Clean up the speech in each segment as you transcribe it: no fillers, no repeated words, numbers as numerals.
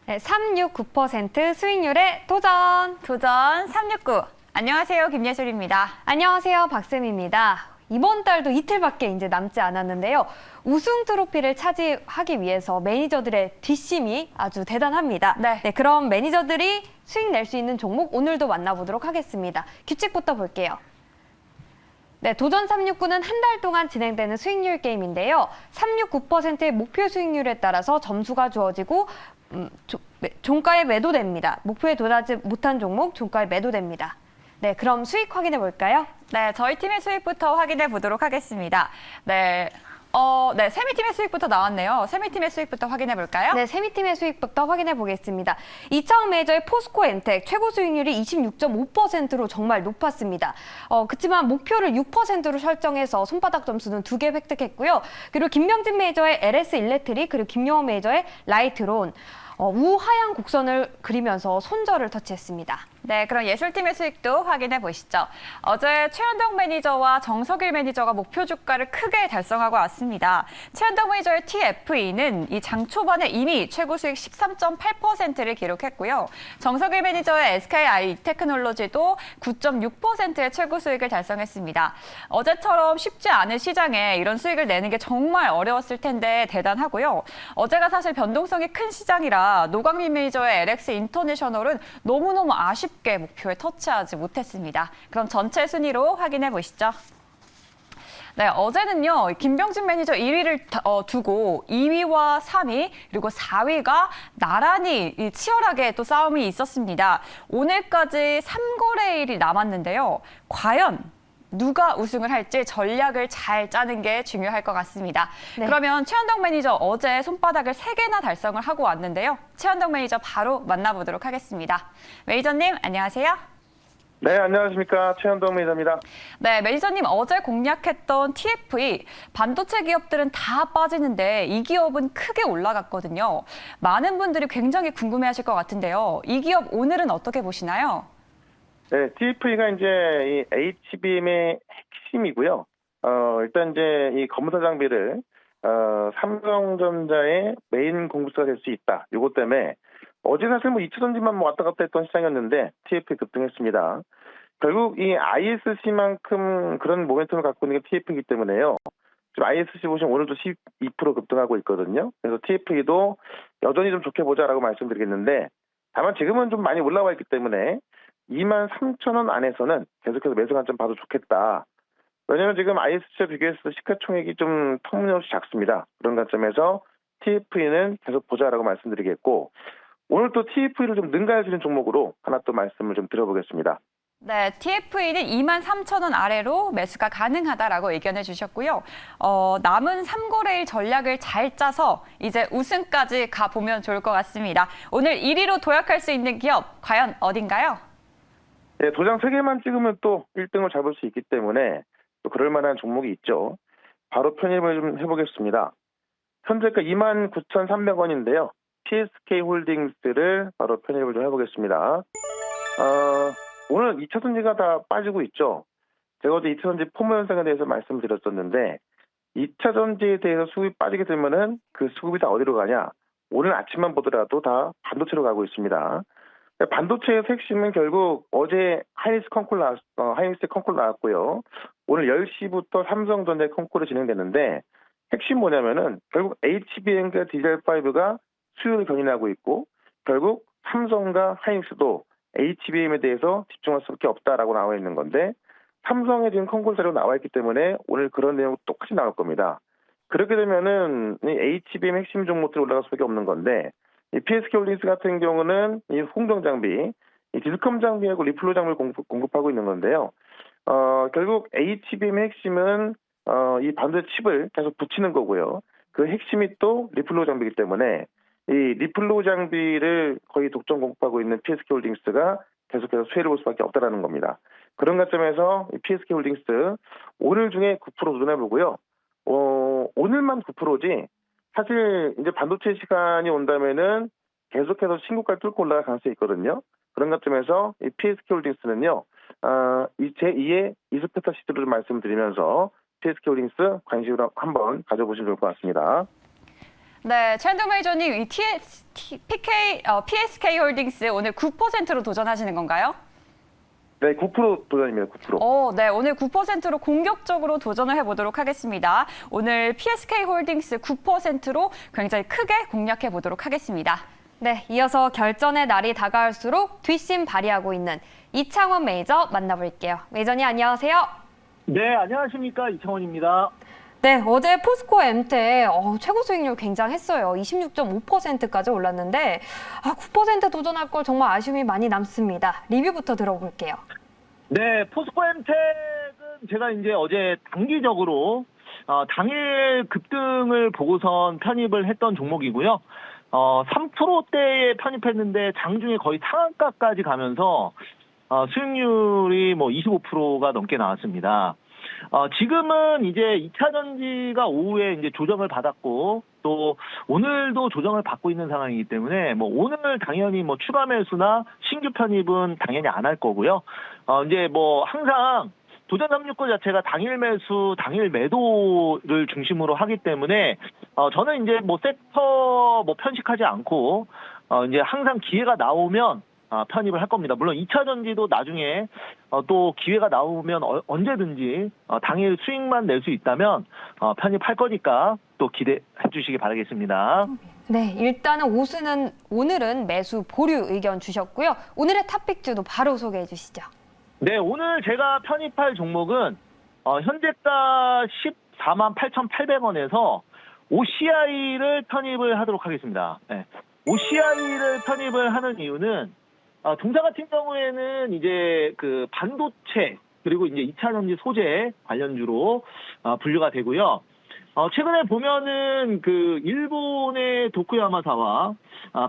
네, 369% 수익률에 도전! 도전 369. 안녕하세요. 김예술입니다. 안녕하세요. 박쌤입니다. 이번 달도 이틀밖에 이제 남지 않았는데요. 우승 트로피를 차지하기 위해서 매니저들의 뒷심이 아주 대단합니다. 네. 그럼 매니저들이 수익 낼 수 있는 종목 오늘도 만나보도록 하겠습니다. 규칙부터 볼게요. 네, 도전 369는 한 달 동안 진행되는 수익률 게임인데요. 369%의 목표 수익률에 따라서 점수가 주어지고 종가에 매도됩니다. 목표에 도달하지 못한 종목 종가에 매도됩니다. 네, 그럼 수익 확인해 볼까요? 네, 저희 팀의 수익부터 확인해 보도록 하겠습니다. 세미팀의 수익부터 나왔네요. 세미팀의 수익부터 확인해 볼까요? 네, 세미팀의 수익부터 확인해 보겠습니다. 2차원 메이저의 포스코 엔텍 최고 수익률이 26.5%로 정말 높았습니다. 그렇지만 목표를 6%로 설정해서 손바닥 점수는 2개 획득했고요. 그리고 김명진 메이저의 LS 일렉트릭 그리고 김용호 메이저의 라이트론 우하향 곡선을 그리면서 손절을 터치했습니다. 네, 그럼 예술팀의 수익도 확인해 보시죠. 어제 최현덕 매니저와 정석일 매니저가 목표 주가를 크게 달성하고 왔습니다. 최현덕 매니저의 TFE는 이 장 초반에 이미 최고 수익 13.8%를 기록했고요. 정석일 매니저의 SKI 테크놀로지도 9.6%의 최고 수익을 달성했습니다. 어제처럼 쉽지 않은 시장에 이런 수익을 내는 게 정말 어려웠을 텐데 대단하고요. 어제가 사실 변동성이 큰 시장이라 노광민 매니저의 LX 인터내셔널은 너무너무 쉽게 목표에 터치하지 못했습니다. 그럼 전체 순위로 확인해 보시죠. 네, 어제는요, 김병진 매니저 1위를 두고 2위와 3위, 그리고 4위가 나란히 치열하게 또 싸움이 있었습니다. 오늘까지 3거래일이 남았는데요. 과연 누가 우승을 할지 전략을 잘 짜는 게 중요할 것 같습니다. 네. 그러면 최현덕 매니저 어제 손바닥을 3개나 달성을 하고 왔는데요. 최현덕 매니저 바로 만나보도록 하겠습니다. 매니저님, 안녕하세요. 네, 안녕하십니까. 최현덕 매니저입니다. 네, 매니저님 어제 공략했던 TFE, 반도체 기업들은 다 빠지는데 이 기업은 크게 올라갔거든요. 많은 분들이 굉장히 궁금해하실 것 같은데요. 이 기업 오늘은 어떻게 보시나요? 네, TFE가 이제 이 HBM의 핵심이고요. 일단 이제 이 검사 장비를 삼성전자의 메인 공급사가 될 수 있다. 이것 때문에 어제 사실 뭐 2차전지만 왔다 갔다 했던 시장이었는데 TFE 급등했습니다. 결국 이 ISC만큼 그런 모멘텀을 갖고 있는 게 TFE이기 때문에요. 지금 ISC 보시면 오늘도 12% 급등하고 있거든요. 그래서 TFE도 여전히 좀 좋게 보자라고 말씀드리겠는데 다만 지금은 좀 많이 올라와 있기 때문에 23,000원 안에서는 계속해서 매수 관점 봐도 좋겠다. 왜냐하면 지금 ISC와 비교해서 시가총액이 좀 터무니없이 작습니다. 그런 관점에서 TFE는 계속 보자라고 말씀드리겠고 오늘 또 TFE를 좀 능가할 수 있는 종목으로 하나 또 말씀을 좀 드려보겠습니다. 네, TFE는 23,000원 아래로 매수가 가능하다라고 의견해 주셨고요. 남은 3거래일 전략을 잘 짜서 이제 우승까지 가보면 좋을 것 같습니다. 오늘 1위로 도약할 수 있는 기업 과연 어딘가요? 네, 도장 3개만 찍으면 또 1등을 잡을 수 있기 때문에 또 그럴 만한 종목이 있죠. 바로 편입을 좀 해보겠습니다. 현재가 29,300원인데요. PSK 홀딩스를 바로 편입을 좀 해보겠습니다. 오늘 2차전지가 다 빠지고 있죠. 제가 어제 2차전지 포모 현상에 대해서 말씀드렸었는데 2차전지에 대해서 수급이 빠지게 되면은 그 수급이 다 어디로 가냐? 오늘 아침만 보더라도 다 반도체로 가고 있습니다. 반도체의 핵심은 결국 어제 하이닉스 컨콜 나왔고요. 오늘 10시부터 삼성전자 컨콜이 진행되는데 핵심 뭐냐면은 결국 HBM과 DDR5가 수요를 견인하고 있고 결국 삼성과 하이닉스도 HBM에 대해서 집중할 수밖에 없다라고 나와 있는 건데 삼성의 지금 컨콜 자료가 나와 있기 때문에 오늘 그런 내용 똑같이 나올 겁니다. 그렇게 되면은 이 HBM 핵심 종목들이 올라갈 수밖에 없는 건데 이 PSK 홀딩스 같은 경우는 이 홍정 장비, 이 디스컴 장비하고 리플로 장비를 공급하고 있는 건데요. 결국 HBM의 핵심은 이 반도체 칩을 계속 붙이는 거고요. 그 핵심이 또 리플로 장비이기 때문에 이 리플로 장비를 거의 독점 공급하고 있는 PSK 홀딩스가 계속해서 수혜를 볼 수밖에 없다라는 겁니다. 그런 관점에서 이 PSK 홀딩스 오늘 중에 9% 도전해보고요. 오늘만 9%지 사실 이제 반도체 시간이 온다면은 계속해서 신고가를 뚫고 올라갈 가능성이 있거든요. 그런 관점에서 이 PSK 홀딩스는요, 제2의 이스페타 시드로 좀 말씀드리면서 PSK 홀딩스 관심으로 한번 가져보시면 좋을 것 같습니다. 네, 최현정 매니저님, 이 PSK 홀딩스 오늘 9%로 도전하시는 건가요? 네, 9% 도전입니다. 9%. 네, 오늘 9%로 공격적으로 도전을 해보도록 하겠습니다. 오늘 PSK 홀딩스 9%로 굉장히 크게 공략해 보도록 하겠습니다. 네, 이어서 결전의 날이 다가올수록 뒷심 발휘하고 있는 이창원 매니저 만나볼게요. 매니저님 안녕하세요. 네, 안녕하십니까. 이창원입니다. 네, 어제 포스코 엠텍 최고 수익률 굉장했어요. 26.5%까지 올랐는데 9% 도전할 걸 정말 아쉬움이 많이 남습니다. 리뷰부터 들어볼게요. 네, 포스코엠텍은 제가 이제 어제 단기적으로 당일 급등을 보고선 편입을 했던 종목이고요. 3%대에 편입했는데 장중에 거의 상한가까지 가면서 수익률이 뭐 25%가 넘게 나왔습니다. 지금은 이제 2차 전지가 오후에 이제 조정을 받았고 또 오늘도 조정을 받고 있는 상황이기 때문에 뭐 오늘 당연히 뭐 추가 매수나 신규 편입은 당연히 안 할 거고요. 이제 뭐 항상 도전 369 자체가 당일 매수, 당일 매도를 중심으로 하기 때문에 저는 이제 뭐 섹터 뭐 편식하지 않고 이제 항상 기회가 나오면 편입을 할 겁니다. 물론 2차 전지도 나중에 또 기회가 나오면 언제든지 당일 수익만 낼 수 있다면 편입할 거니까 또 기대해 주시기 바라겠습니다. 네, 일단은 오늘은 매수 보류 의견 주셨고요. 오늘의 탑픽주도 바로 소개해 주시죠. 네, 오늘 제가 편입할 종목은 현재가 148,800원에서 OCI를 편입을 하도록 하겠습니다. 네. OCI를 편입을 하는 이유는 동사 같은 경우에는 이제 그 반도체 그리고 이제 2차 전지 소재 관련주로 분류가 되고요. 최근에 보면은 그 일본의 도쿠야마사와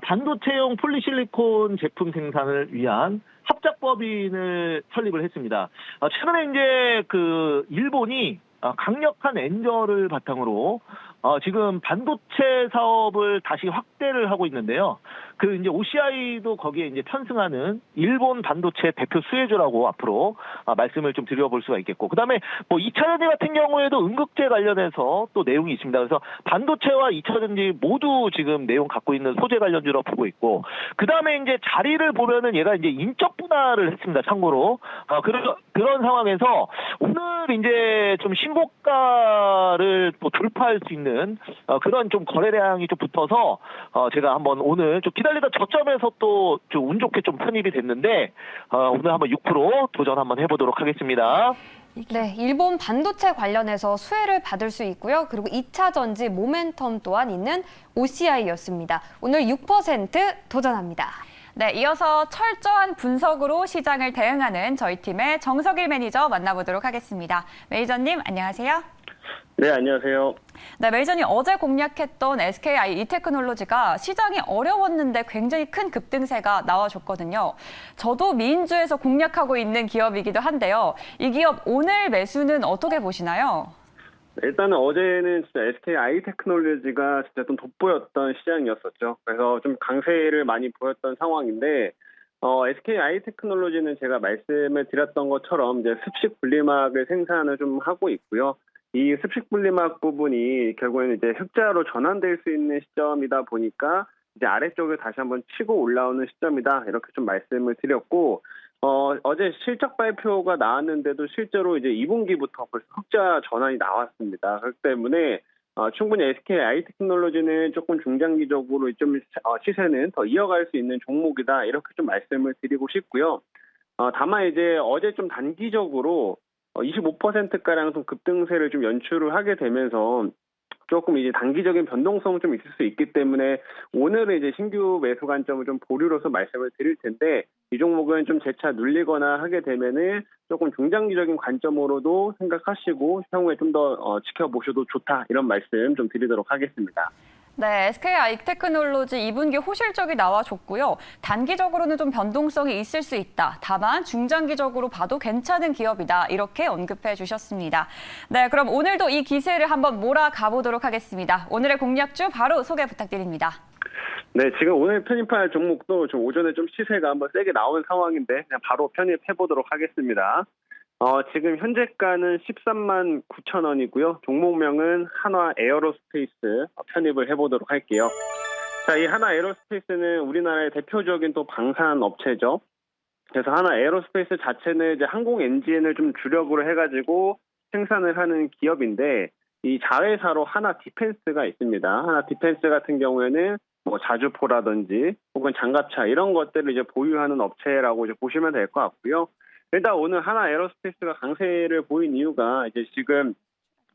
반도체용 폴리실리콘 제품 생산을 위한 합작법인을 설립을 했습니다. 최근에 이제 그 일본이 강력한 엔저를 바탕으로 지금 반도체 사업을 다시 확대를 하고 있는데요. 그 이제 OCI도 거기에 이제 편승하는 일본 반도체 대표 수혜주라고 앞으로 말씀을 좀 드려볼 수가 있겠고, 그다음에 뭐 2차 전지 같은 경우에도 음극재 관련해서 또 내용이 있습니다. 그래서 반도체와 2차 전지 모두 지금 내용 갖고 있는 소재 관련주로 보고 있고, 그다음에 이제 자리를 보면은 얘가 이제 인적 분할을 했습니다. 참고로 그런 상황에서 오늘 이제 좀 신고가를 또 돌파할 수 있는 그런 좀 거래량이 좀 붙어서 제가 한번 오늘 좀 기다리다 저점에서 또 좀 운 좋게 좀 편입이 됐는데 오늘 한번 6% 도전 한번 해보도록 하겠습니다. 네, 일본 반도체 관련해서 수혜를 받을 수 있고요. 그리고 2차 전지 모멘텀 또한 있는 OCI였습니다. 오늘 6% 도전합니다. 네, 이어서 철저한 분석으로 시장을 대응하는 저희 팀의 정석일 매니저 만나보도록 하겠습니다. 매니저님, 안녕하세요. 네, 안녕하세요. 네, 매니저님 어제 공략했던 SKI 이테크놀로지가 시장이 어려웠는데 굉장히 큰 급등세가 나와줬거든요. 저도 미인주에서 공략하고 있는 기업이기도 한데요. 이 기업 오늘 매수는 어떻게 보시나요? 일단은 어제는 진짜 SK 아이테크놀로지가 진짜 좀 돋보였던 시장이었었죠. 그래서 좀 강세를 많이 보였던 상황인데, SK 아이테크놀로지는 제가 말씀을 드렸던 것처럼 이제 습식 분리막을 생산을 좀 하고 있고요. 이 습식 분리막 부분이 결국에는 이제 흑자로 전환될 수 있는 시점이다 보니까 이제 아래쪽을 다시 한번 치고 올라오는 시점이다, 이렇게 좀 말씀을 드렸고, 어제 실적 발표가 나왔는데도 실제로 이제 2분기부터 벌써 흑자 전환이 나왔습니다. 그렇기 때문에 충분히 SK 아이테크놀로지는 조금 중장기적으로 좀 시세는 더 이어갈 수 있는 종목이다, 이렇게 좀 말씀을 드리고 싶고요. 다만 이제 어제 좀 단기적으로 25%가량 좀 급등세를 좀 연출을 하게 되면서 조금 이제 단기적인 변동성 좀 있을 수 있기 때문에 오늘은 이제 신규 매수 관점을 좀 보류로서 말씀을 드릴 텐데, 이 종목은 좀 재차 눌리거나 하게 되면은 조금 중장기적인 관점으로도 생각하시고 향후에 좀 더 지켜보셔도 좋다, 이런 말씀 좀 드리도록 하겠습니다. 네, SK 아이테크놀로지 2분기 호실적이 나와줬고요. 단기적으로는 좀 변동성이 있을 수 있다. 다만 중장기적으로 봐도 괜찮은 기업이다. 이렇게 언급해 주셨습니다. 네, 그럼 오늘도 이 기세를 한번 몰아가 보도록 하겠습니다. 오늘의 공략주 바로 소개 부탁드립니다. 네, 지금 오늘 편입할 종목도 좀 오전에 좀 시세가 한번 세게 나온 상황인데 그냥 바로 편입해 보도록 하겠습니다. 지금 현재가는 13만 9천 원이고요. 종목명은 한화 에어로스페이스 편입을 해보도록 할게요. 자, 이 한화 에어로스페이스는 우리나라의 대표적인 또 방산 업체죠. 그래서 한화 에어로스페이스 자체는 이제 항공 엔진을 좀 주력으로 해가지고 생산을 하는 기업인데, 이 자회사로 하나 디펜스가 있습니다. 하나 디펜스 같은 경우에는 뭐 자주포라든지 혹은 장갑차 이런 것들을 이제 보유하는 업체라고 이제 보시면 될 것 같고요. 일단 오늘 하나 에어로스페이스가 강세를 보인 이유가 이제 지금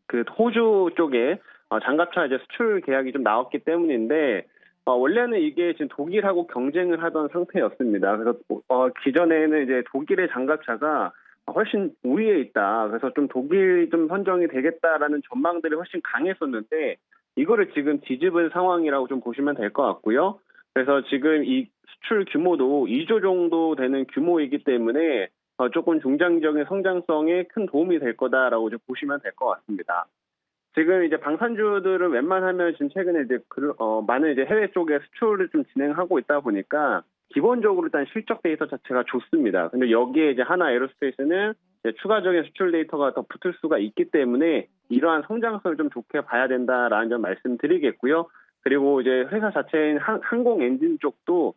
그 호주 쪽에 장갑차 이제 수출 계약이 좀 나왔기 때문인데, 원래는 이게 지금 독일하고 경쟁을 하던 상태였습니다. 그래서 기존에는 이제 독일의 장갑차가 훨씬 우위에 있다. 그래서 좀 독일이 좀 선정이 되겠다라는 전망들이 훨씬 강했었는데, 이거를 지금 뒤집은 상황이라고 좀 보시면 될 것 같고요. 그래서 지금 이 수출 규모도 2조 정도 되는 규모이기 때문에 조금 중장기적인 성장성에 큰 도움이 될 거다라고 좀 보시면 될 것 같습니다. 지금 이제 방산주들은 웬만하면 지금 최근에 이제 많은 이제 해외 쪽에 수출을 좀 진행하고 있다 보니까 기본적으로 일단 실적 데이터 자체가 좋습니다. 근데 여기에 이제 하나 에어로스페이스는 이제 추가적인 수출 데이터가 더 붙을 수가 있기 때문에 이러한 성장성을 좀 좋게 봐야 된다라는 점 말씀드리겠고요. 그리고 이제 회사 자체인 항공 엔진 쪽도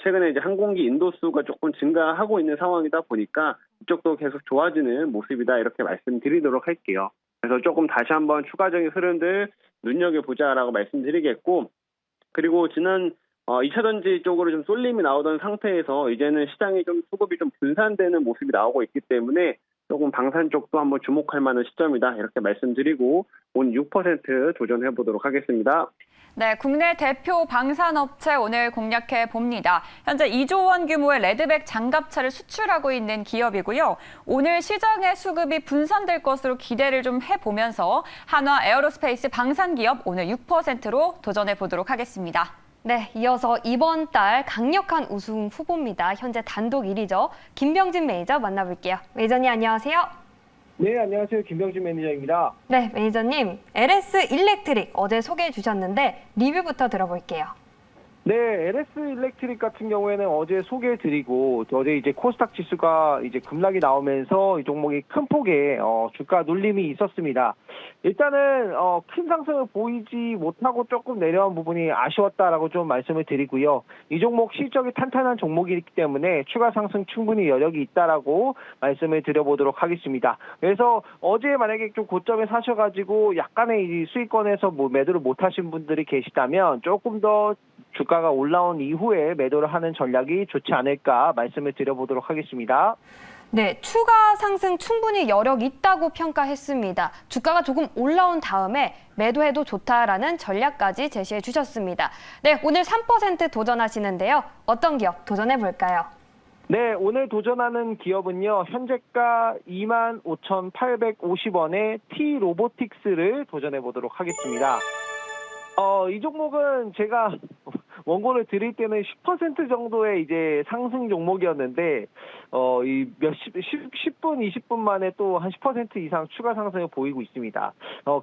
최근에 이제 항공기 인도수가 조금 증가하고 있는 상황이다 보니까 이쪽도 계속 좋아지는 모습이다 이렇게 말씀드리도록 할게요. 그래서 조금 다시 한번 추가적인 흐름들 눈여겨보자라고 말씀드리겠고, 그리고 지난 2차 전지 쪽으로 좀 쏠림이 나오던 상태에서 이제는 시장이 좀 수급이 좀 분산되는 모습이 나오고 있기 때문에 조금 방산 쪽도 한번 주목할 만한 시점이다 이렇게 말씀드리고 오늘 6% 도전해 보도록 하겠습니다. 네, 국내 대표 방산업체 오늘 공략해 봅니다. 현재 2조 원 규모의 레드백 장갑차를 수출하고 있는 기업이고요. 오늘 시장의 수급이 분산될 것으로 기대를 좀 해보면서 한화 에어로스페이스 방산 기업 오늘 6%로 도전해 보도록 하겠습니다. 네, 이어서 이번 달 강력한 우승 후보입니다. 현재 단독 1위죠. 김병진 매니저 만나볼게요. 매니저님 안녕하세요. 네, 안녕하세요. 김병진 매니저입니다. 네, 매니저님. LS 일렉트릭 어제 소개해 주셨는데 리뷰부터 들어볼게요. 네, LS 일렉트릭 같은 경우에는 어제 소개해드리고 어제 이제 코스닥 지수가 이제 급락이 나오면서 이 종목이 큰 폭의 주가 눌림이 있었습니다. 일단은 큰 상승을 보이지 못하고 조금 내려온 부분이 아쉬웠다라고 좀 말씀을 드리고요. 이 종목 실적이 탄탄한 종목이기 때문에 추가 상승 충분히 여력이 있다라고 말씀을 드려보도록 하겠습니다. 그래서 어제 만약에 좀 고점에 사셔가지고 약간의 이 수익권에서 뭐 매도를 못하신 분들이 계시다면 조금 더 주가가 올라온 이후에 매도를 하는 전략이 좋지 않을까 말씀을 드려보도록 하겠습니다. 네, 추가 상승 충분히 여력 있다고 평가했습니다. 주가가 조금 올라온 다음에 매도해도 좋다라는 전략까지 제시해 주셨습니다. 네, 오늘 3% 도전하시는데요. 어떤 기업 도전해 볼까요? 네, 오늘 도전하는 기업은요. 현재가 25,850원의 T-로보틱스를 도전해 보도록 하겠습니다. 이 종목은 제가 원고를 드릴 때는 10% 정도의 이제 상승 종목이었는데, 이 10분, 20분 만에 또 한 10% 이상 추가 상승을 보이고 있습니다.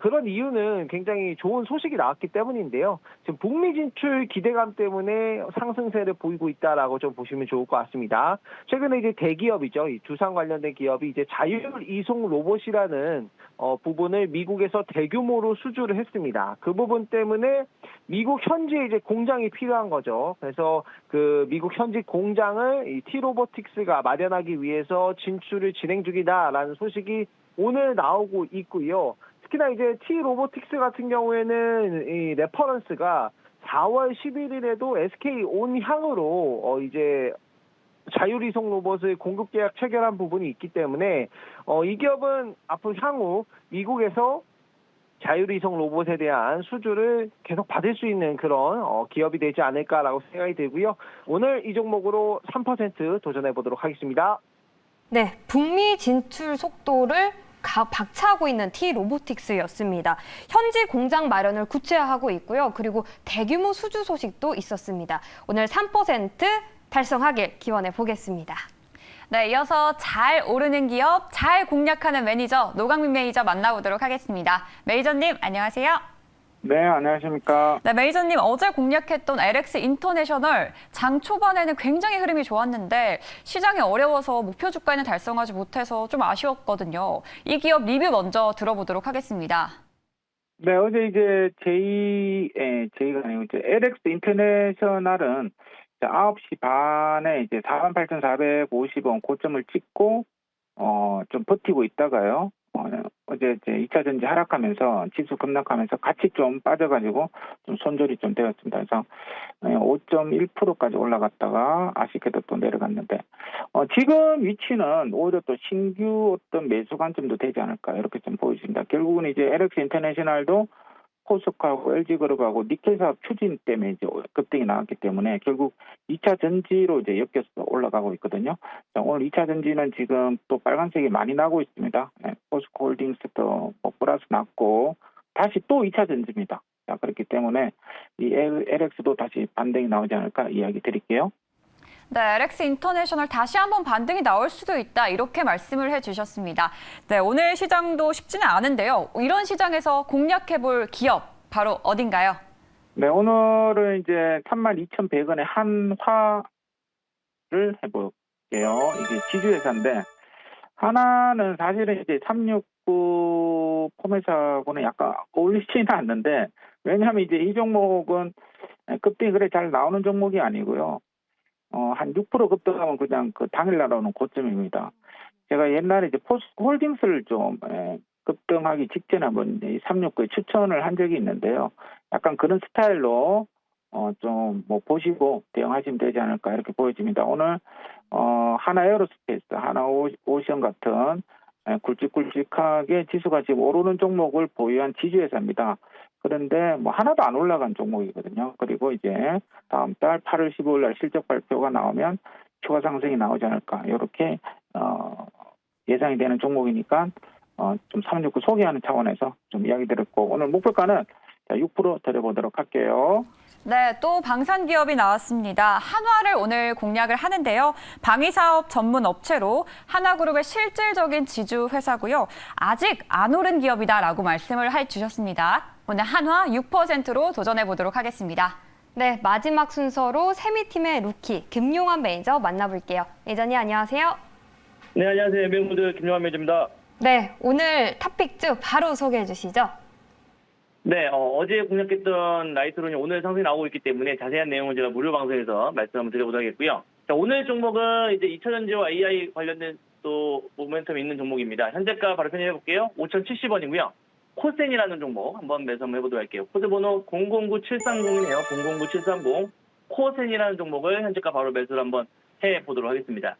그런 이유는 굉장히 좋은 소식이 나왔기 때문인데요. 지금 북미 진출 기대감 때문에 상승세를 보이고 있다라고 좀 보시면 좋을 것 같습니다. 최근에 이제 대기업이죠. 이 두산 관련된 기업이 이제 자율 이송 로봇이라는 부분을 미국에서 대규모로 수주를 했습니다. 그 부분 때문에 미국 현지에 이제 공장이 필요한 거죠. 그래서 그 미국 현지 공장을 이 T-로보틱스가 마련하기 위해서 진출을 진행 중이다라는 소식이 오늘 나오고 있고요. 특히나 이제 T-로보틱스 같은 경우에는 이 레퍼런스가 4월 11일에도 SK 온향으로 이제 자율이송 로봇을 공급 계약 체결한 부분이 있기 때문에 이 기업은 앞으로 향후 미국에서 자율이송 로봇에 대한 수주를 계속 받을 수 있는 그런 기업이 되지 않을까라고 생각이 들고요. 오늘 이 종목으로 3% 도전해 보도록 하겠습니다. 네, 북미 진출 속도를 박차하고 있는 T-로보틱스였습니다. 현지 공장 마련을 구체화하고 있고요. 그리고 대규모 수주 소식도 있었습니다. 오늘 3% 달성하길 기원해 보겠습니다. 네, 이어서 잘 오르는 기업, 잘 공략하는 매니저 노강민 매니저 만나보도록 하겠습니다. 매니저님, 안녕하세요. 네, 안녕하십니까. 네, 매니저님 어제 공략했던 LX 인터내셔널 장 초반에는 굉장히 흐름이 좋았는데 시장이 어려워서 목표 주가는 달성하지 못해서 좀 아쉬웠거든요. 이 기업 리뷰 먼저 들어보도록 하겠습니다. 네, 어제 이제 제이가 아니고 이제 LX 인터내셔널은 9시 반에 이제 48,450원 고점을 찍고, 좀 버티고 있다가요. 어제 이제 2차 전지 하락하면서 지수 급락하면서 같이 좀 빠져가지고 좀 손절이 좀 되었습니다. 그래서 5.1%까지 올라갔다가 아쉽게도 또 내려갔는데, 지금 위치는 오히려 또 신규 어떤 매수 관점도 되지 않을까 이렇게 좀 보여집니다. 결국은 이제 LX 인터내셔널도 포스코하고 LG그룹하고 니켈 사업 추진 때문에 이제 급등이 나왔기 때문에 결국 2차 전지로 이제 엮여서 올라가고 있거든요. 자, 오늘 2차 전지는 지금 또 빨간색이 많이 나고 있습니다. 네, 포스코 홀딩스도 뭐 플러스 났고 다시 또 2차 전지입니다. 자, 그렇기 때문에 이 LX도 다시 반등이 나오지 않을까 이야기 드릴게요. 네, LX 인터내셔널 다시 한번 반등이 나올 수도 있다 이렇게 말씀을 해주셨습니다. 네, 오늘 시장도 쉽지는 않은데요. 이런 시장에서 공략해볼 기업 바로 어딘가요? 네, 오늘은 이제 32,100원에 한화를 해볼게요. 이게 지주회사인데 하나는 사실은 이제 369 포맷하고는 약간 어울리지는 않는데 왜냐하면 이제 이 종목은 급등이 그래 잘 나오는 종목이 아니고요. 한 6% 급등하면 그냥 그 당일 날아오는 고점입니다. 제가 옛날에 이제 포스코 홀딩스를 좀 급등하기 직전에 한번 369에 추천을 한 적이 있는데요. 약간 그런 스타일로 좀 뭐 보시고 대응하시면 되지 않을까 이렇게 보여집니다. 오늘 하나 에어로스페이스, 하나 오션 같은 굵직굵직하게 지수가 지금 오르는 종목을 보유한 지주회사입니다. 그런데 뭐 하나도 안 올라간 종목이거든요. 그리고 이제 다음 달 8월 15일 날 실적 발표가 나오면 추가 상승이 나오지 않을까 이렇게 예상이 되는 종목이니까 좀 369 소개하는 차원에서 좀 이야기 드렸고 오늘 목표가는 6% 드려보도록 할게요. 네, 또 방산 기업이 나왔습니다. 한화를 오늘 공략을 하는데요. 방위사업 전문 업체로 하나그룹의 실질적인 지주 회사고요. 아직 안 오른 기업이다라고 말씀을 해주셨습니다. 오늘 한화 6%로 도전해 보도록 하겠습니다. 네, 마지막 순서로 세미팀의 루키 김용환 매니저 만나볼게요. 매니저님 안녕하세요. 네, 안녕하세요. 멤버들 김용환 매니저입니다. 네, 오늘 탑픽 바로 소개해 주시죠. 네, 어제 공략했던 라이트론이 오늘 상승이 나오고 있기 때문에 자세한 내용은 제가 무료 방송에서 말씀 한번 드려보도록 하겠고요. 자, 오늘 종목은 이제 2차전지와 AI 관련된 또 모멘텀이 있는 종목입니다. 현재가 바로 편입해 볼게요. 5,070원이고요. 코센이라는 종목 한번 매수 한번 해보도록 할게요. 코드 번호 009730이네요. 009730. 코센이라는 종목을 현재가 바로 매수를 한번 해보도록 하겠습니다.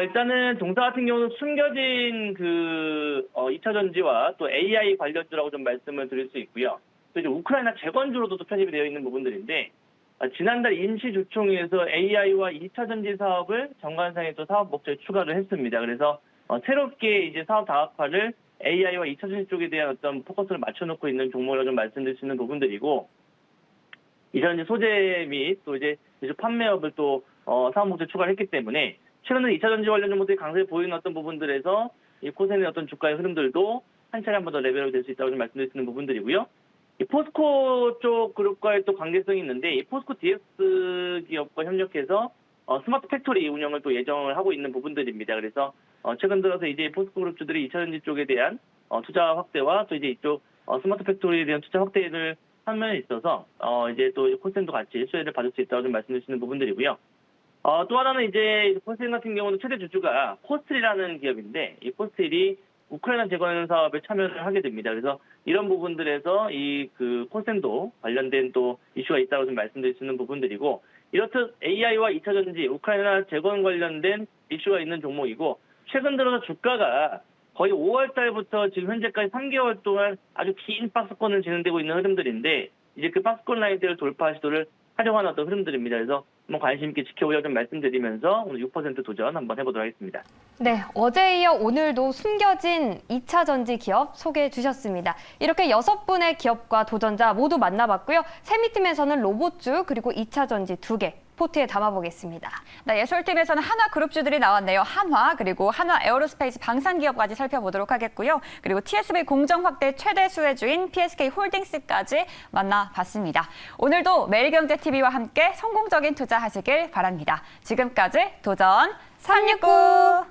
일단은 동사 같은 경우는 숨겨진 2차 전지와 또 AI 관련주라고 좀 말씀을 드릴 수 있고요. 또 이제 우크라이나 재건주로도 또 편입이 되어 있는 부분들인데, 지난달 임시주총회에서 AI와 2차 전지 사업을 정관상에 또 사업 목적에 추가를 했습니다. 그래서 새롭게 이제 사업 다각화를 AI와 2차 전지 쪽에 대한 어떤 포커스를 맞춰놓고 있는 종목이라고 좀 말씀드릴 수 있는 부분들이고, 2차 전지 소재 및 또 이제 판매업을 또 사업 목적에 추가를 했기 때문에 최근에 2차 전지 관련 종목들이 강세를 보이는 어떤 부분들에서 이 코센의 어떤 주가의 흐름들도 한 차례 한 번 더 레벨업이 될 수 있다고 좀 말씀드릴 수 있는 부분들이고요. 이 포스코 쪽 그룹과의 또 관계성이 있는데 이 포스코 DX 기업과 협력해서 스마트 팩토리 운영을 또 예정을 하고 있는 부분들입니다. 그래서 최근 들어서 이제 포스코 그룹주들이 2차 전지 쪽에 대한 투자 확대와 또 이제 이쪽 스마트 팩토리에 대한 투자 확대를 한 면에 있어서 이제 또 코센도 같이 수혜를 받을 수 있다고 좀 말씀드릴 수 있는 부분들이고요. 또 하나는 이제 코스텔 같은 경우는 최대 주주가 코스텔이라는 기업인데 이 코스텔이 우크라이나 재건 사업에 참여를 하게 됩니다. 그래서 이런 부분들에서 이 코스텔도 관련된 또 이슈가 있다고 좀 말씀드릴 수 있는 부분들이고 이렇듯 AI와 2차 전지, 우크라이나 재건 관련된 이슈가 있는 종목이고 최근 들어서 주가가 거의 5월 달부터 지금 현재까지 3개월 동안 아주 긴 박스권을 진행되고 있는 흐름들인데 이제 그 박스권 라인대를 돌파 시도를 하려고 하는 어떤 흐름들입니다. 그래서 한번 관심 있게 지켜보려고 좀 말씀드리면서 오늘 6% 도전 한번 해보도록 하겠습니다. 네, 어제 이어 오늘도 숨겨진 2차 전지 기업 소개해 주셨습니다. 이렇게 6분의 기업과 도전자 모두 만나봤고요. 세미팀에서는 로봇주 그리고 2차 전지 2개, 스포츠에 담아보겠습니다. 네, 예술팀에서는 한화 그룹주들이 나왔네요. 한화, 그리고 한화 에어로스페이스 방산기업까지 살펴보도록 하겠고요. 그리고 TSV 공정 확대 최대 수혜주인 PSK 홀딩스까지 만나봤습니다. 오늘도 매일경제TV와 함께 성공적인 투자하시길 바랍니다. 지금까지 도전 369!